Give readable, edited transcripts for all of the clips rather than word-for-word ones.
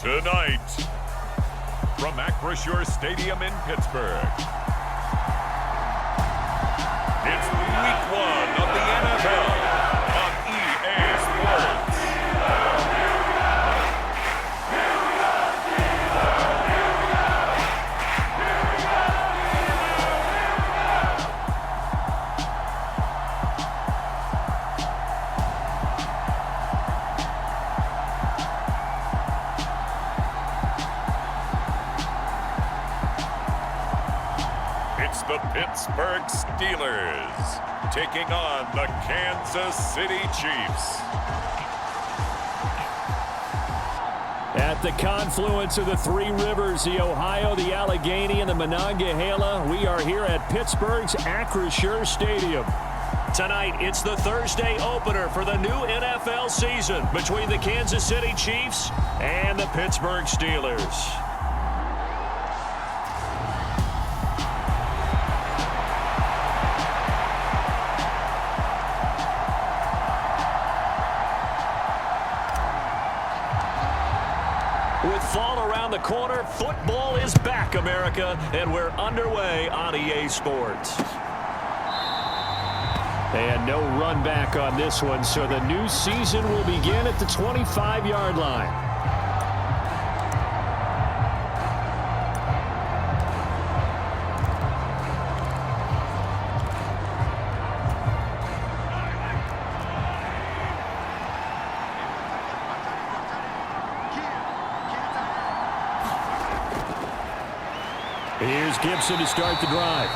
Tonight, from Acrisure Stadium in Pittsburgh, it's Week 1 of the NFL on EA Sports. It's the Pittsburgh Steelers taking on the Kansas City Chiefs. At the confluence of the three rivers, the Ohio, the Allegheny, and the Monongahela, we are here at Pittsburgh's Acrisure Stadium. Tonight, it's the Thursday opener for the new NFL season between the Kansas City Chiefs and the Pittsburgh Steelers. With fall around the corner, football is back, America, and we're underway on EA Sports. And no run back on this one, so the new season will begin at the 25-yard line. Here's Gibson to start the drive.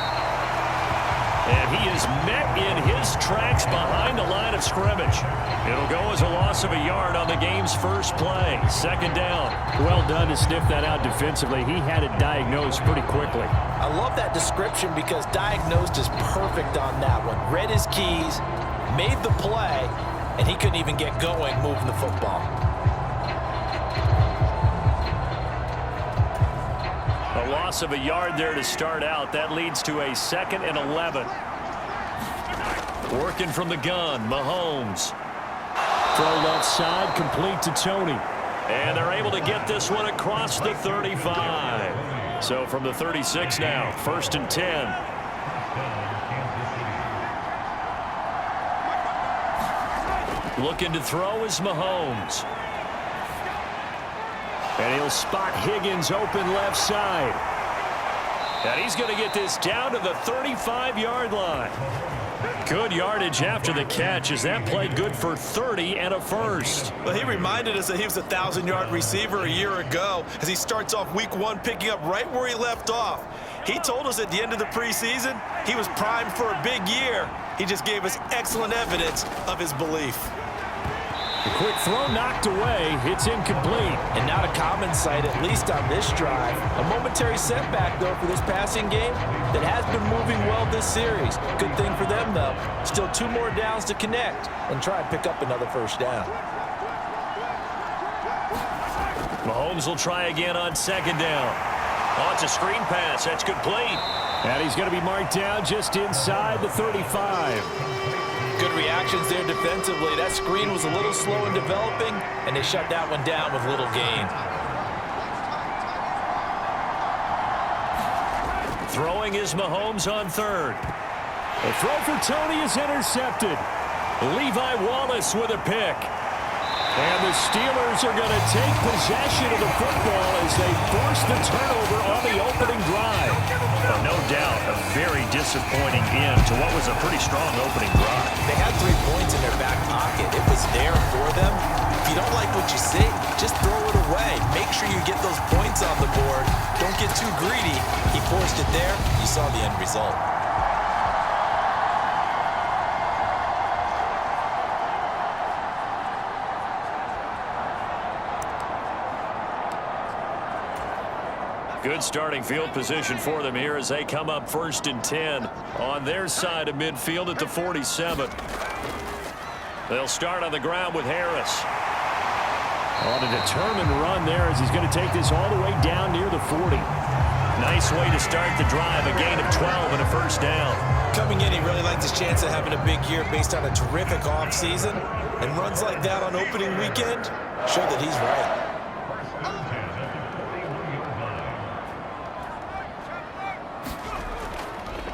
And he is met in his tracks behind the line of scrimmage. It'll go as a loss of a yard on the game's first play. Second down. Well done to sniff that out defensively. He had it diagnosed pretty quickly. I love that description because diagnosed is perfect on that one. Read his keys, made the play, and he couldn't even get going moving the football. A loss of a yard there to start out. That leads to a 2nd and 11. Working from the gun, Mahomes. Throw left side, complete to Tony. And they're able to get this one across the 35. So from the 36 now, 1st and 10. Looking to throw is Mahomes. And he'll spot Higgins open left side. And he's going to get this down to the 35-yard line. Good yardage after the catch as that played good for 30 and a first. Well, he reminded us that he was a 1,000-yard receiver a year ago as he starts off Week 1 picking up right where he left off. He told us at the end of the preseason he was primed for a big year. He just gave us excellent evidence of his belief. The quick throw knocked away. It's incomplete. And not a common sight, at least on this drive. A momentary setback, though, for this passing game that has been moving well this series. Good thing for them, though. Still 2 more downs to connect and try and pick up another first down. Mahomes will try again on 2nd down. Oh, it's a screen pass. That's complete. And he's going to be marked down just inside the 35. Good reactions there defensively. That screen was a little slow in developing, and they shut that one down with little gain. Throwing is Mahomes on 3rd. The throw for Tony is intercepted. Levi Wallace with a pick. And the Steelers are going to take possession of the football as they force the turnover on the opening drive. Oh, no doubt, a very disappointing end to what was a pretty strong opening drive. They had 3 points in their back pocket. It was there for them. If you don't like what you see, just throw it away. Make sure you get those points on the board. Don't get too greedy. He forced it there. You saw the end result. Good starting field position for them here as they come up 1st and 10 on their side of midfield at the 47. They'll start on the ground with Harris. On a determined run there as he's going to take this all the way down near the 40. Nice way to start the drive, a gain of 12 and a first down. Coming in, he really liked his chance of having a big year based on a terrific offseason. And runs like that on opening weekend show that he's right.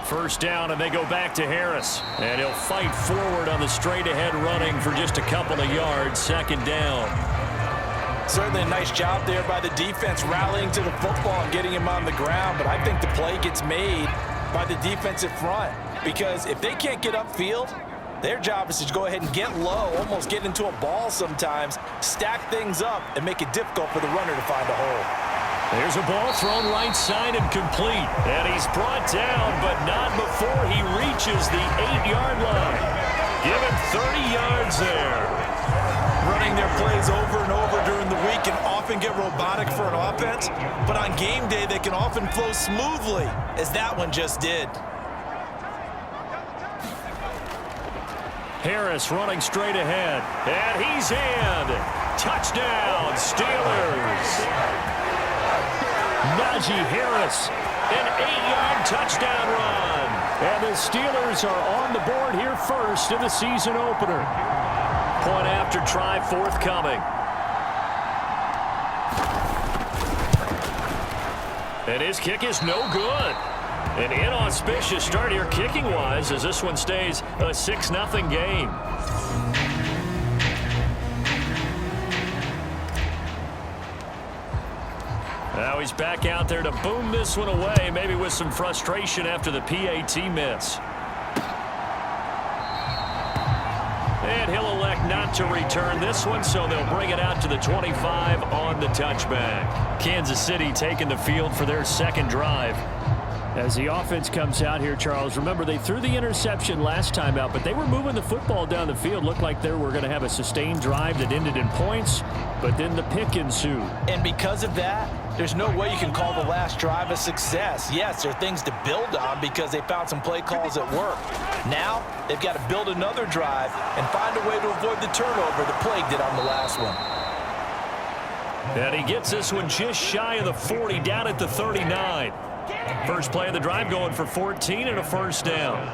First down, and they go back to Harris. And he'll fight forward on the straight-ahead running for just a couple of yards. Second down. Certainly a nice job there by the defense rallying to the football and getting him on the ground. But I think the play gets made by the defensive front. Because if they can't get upfield, their job is to go ahead and get low, almost get into a ball sometimes, stack things up, and make it difficult for the runner to find a hole. There's a ball thrown right side and complete. And he's brought down, but not before he reaches the 8-yard line. Give him 30 yards there. Running their plays over and over during the week can often get robotic for an offense, but on game day they can often flow smoothly, as that one just did. Harris running straight ahead. And he's in. Touchdown, Steelers. Najee Harris, an 8-yard touchdown run. And the Steelers are on the board here first in the season opener. Point after try forthcoming. And his kick is no good. An inauspicious start here kicking-wise as this one stays a 6-0 game. Now he's back out there to boom this one away, maybe with some frustration after the PAT miss. And he'll elect not to return this one, so they'll bring it out to the 25 on the touchback. Kansas City taking the field for their second drive. As the offense comes out here, Charles, remember they threw the interception last time out, but they were moving the football down the field. Looked like they were going to have a sustained drive that ended in points, but then the pick ensued. And because of that, there's no way you can call the last drive a success. Yes, there are things to build on because they found some play calls that work. Now, they've got to build another drive and find a way to avoid the turnover that plagued it on the last one. And he gets this one just shy of the 40, down at the 39. First play of the drive going for 14 and a first down.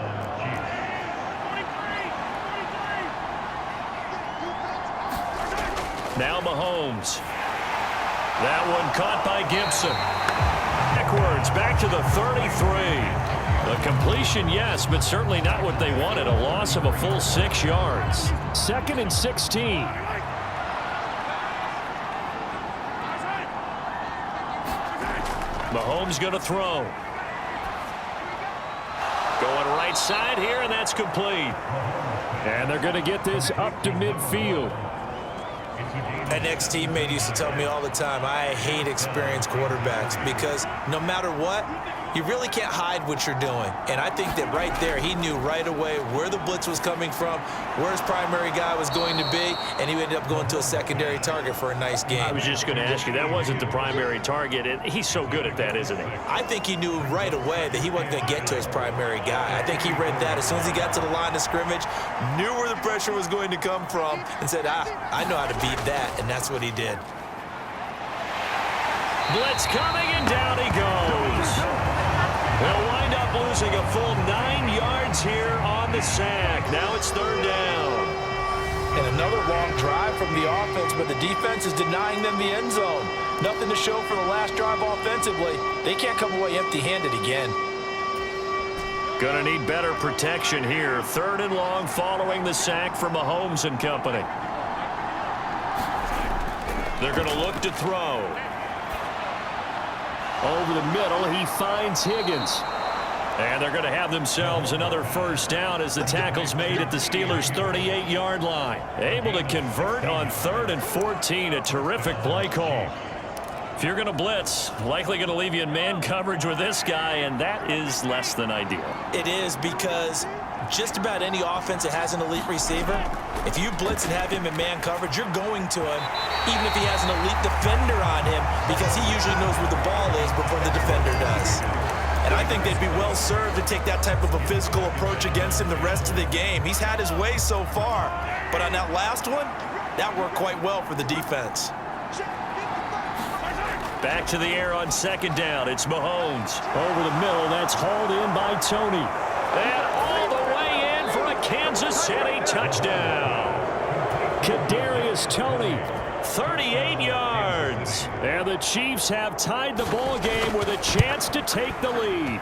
Now Mahomes. That one caught by Gibson. Backwards, back to the 33. A completion, yes, but certainly not what they wanted. A loss of a full 6 yards. 2nd and 16. Mahomes going to throw. Going right side here, and that's complete. And they're going to get this up to midfield. An ex-teammate used to tell me all the time, I hate experienced quarterbacks because no matter what, you really can't hide what you're doing. And I think that right there, he knew right away where the blitz was coming from, where his primary guy was going to be, and he ended up going to a secondary target for a nice game. I was just going to ask you, that wasn't the primary target. He's so good at that, isn't he? I think he knew right away that he wasn't going to get to his primary guy. I think he read that as soon as he got to the line of scrimmage, knew where the pressure was going to come from, and said, I know how to beat that, and that's what he did. Blitz coming, and down he goes. They'll wind up losing a full 9 yards here on the sack. Now it's third down. And another long drive from the offense, but the defense is denying them the end zone. Nothing to show for the last drive offensively. They can't come away empty-handed again. Gonna need better protection here. 3rd and long following the sack from Mahomes and company. They're gonna look to throw. Over the middle, he finds Higgins. And they're going to have themselves another first down as the tackle's made at the Steelers' 38-yard line. Able to convert on 3rd and 14, a terrific play call. If you're going to blitz, likely going to leave you in man coverage with this guy, and that is less than ideal. It is because just about any offense that has an elite receiver, if you blitz and have him in man coverage, you're going to him, even if he has an elite defender on him, because he usually knows where the ball is before the defender does. And I think they'd be well served to take that type of a physical approach against him the rest of the game. He's had his way so far, but on that last one, that worked quite well for the defense. Back to the air on 2nd down. It's Mahomes. Over the middle, that's hauled in by Tony. And all the way in for a Kansas City touchdown. Kadarius Toney, 38 yards. And the Chiefs have tied the ball game with a chance to take the lead.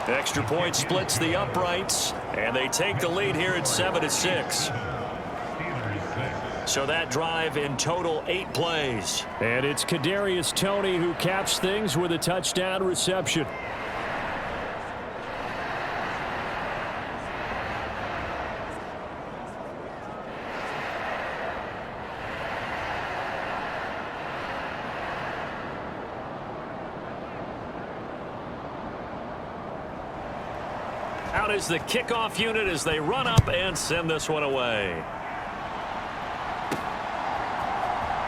Extra point splits the uprights, and they take the lead here at 7-6. So that drive in total 8 plays. And it's Kadarius Toney who caps things with a touchdown reception. Out is the kickoff unit as they run up and send this one away.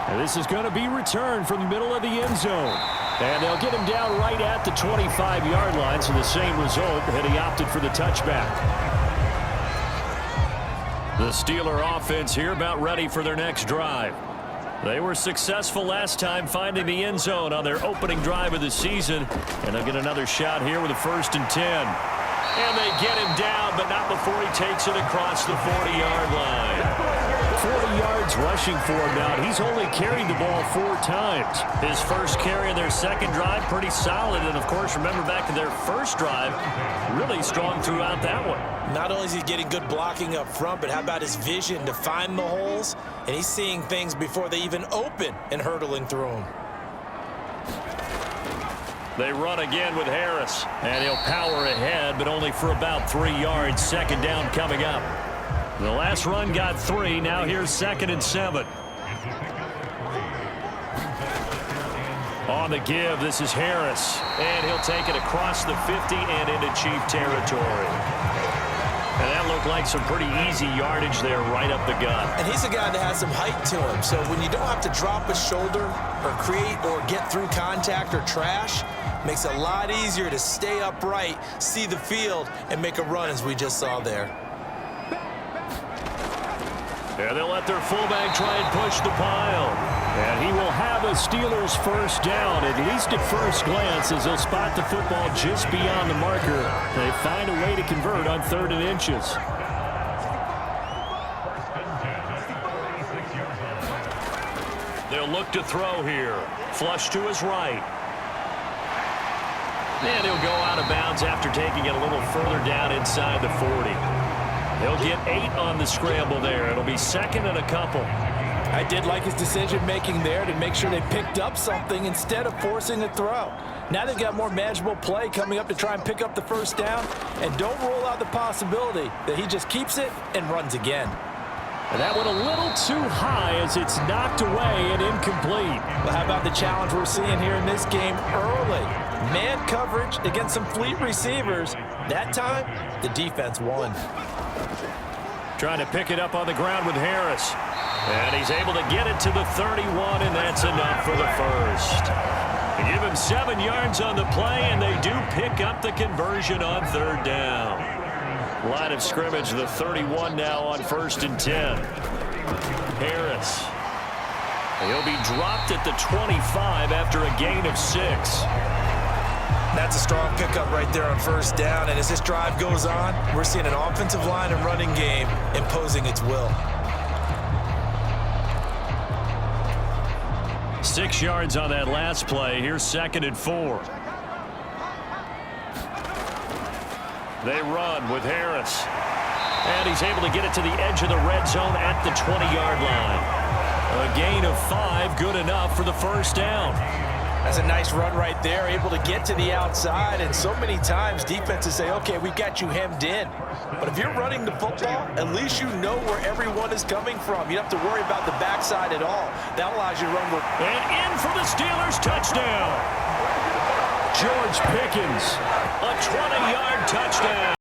And this is going to be returned from the middle of the end zone. And they'll get him down right at the 25-yard line, so the same result, and he opted for the touchback. The Steeler offense here about ready for their next drive. They were successful last time finding the end zone on their opening drive of the season, and they'll get another shot here with a 1st and 10. And they get him down, but not before he takes it across the 40-yard line. 40 yards rushing for him now. He's only carried the ball 4 times. His first carry in their second drive, pretty solid. And, of course, remember back to their first drive, really strong throughout that one. Not only is he getting good blocking up front, but how about his vision to find the holes? And he's seeing things before they even open and hurdling through them. They run again with Harris, and he'll power ahead, but only for about 3 yards. 2nd down coming up. The last run got 3. Now here's 2nd and 7. On the give, this is Harris, and he'll take it across the 50 and into Chief territory. And that looked like some pretty easy yardage there right up the gut. And he's a guy that has some height to him, so when you don't have to drop a shoulder or create or get through contact or trash, makes it a lot easier to stay upright, see the field, and make a run as we just saw there. And they'll let their fullback try and push the pile. And he will have a Steelers 1st down, at least at first glance, as they'll spot the football just beyond the marker. They find a way to convert on 3rd and inches. They'll look to throw here. Flush to his right. And he'll go out of bounds after taking it a little further down inside the 40. He'll get 8 on the scramble there. It'll be 2nd and a couple. I did like his decision-making there to make sure they picked up something instead of forcing a throw. Now they've got more manageable play coming up to try and pick up the 1st down, and don't rule out the possibility that he just keeps it and runs again. And that went a little too high as it's knocked away and incomplete. Well, how about the challenge we're seeing here in this game early? Man coverage against some fleet receivers. That time, the defense won. Trying to pick it up on the ground with Harris. And he's able to get it to the 31, and that's enough for the 1st. They give him 7 yards on the play, and they do pick up the conversion on 3rd down. Line of scrimmage, the 31 now on 1st and 10. Harris. He'll be dropped at the 25 after a gain of 6. That's a strong pickup right there on 1st down, and as this drive goes on, we're seeing an offensive line and running game imposing its will. 6 yards on that last play. Here's 2nd and 4. They run with Harris. And he's able to get it to the edge of the red zone at the 20-yard line. A gain of 5, good enough for the 1st down. That's a nice run right there, able to get to the outside, and so many times defenses say, okay, we got you hemmed in. But if you're running the football, at least you know where everyone is coming from. You don't have to worry about the backside at all. That allows you to run. And in for the Steelers, touchdown. George Pickens. A 20-yard touchdown.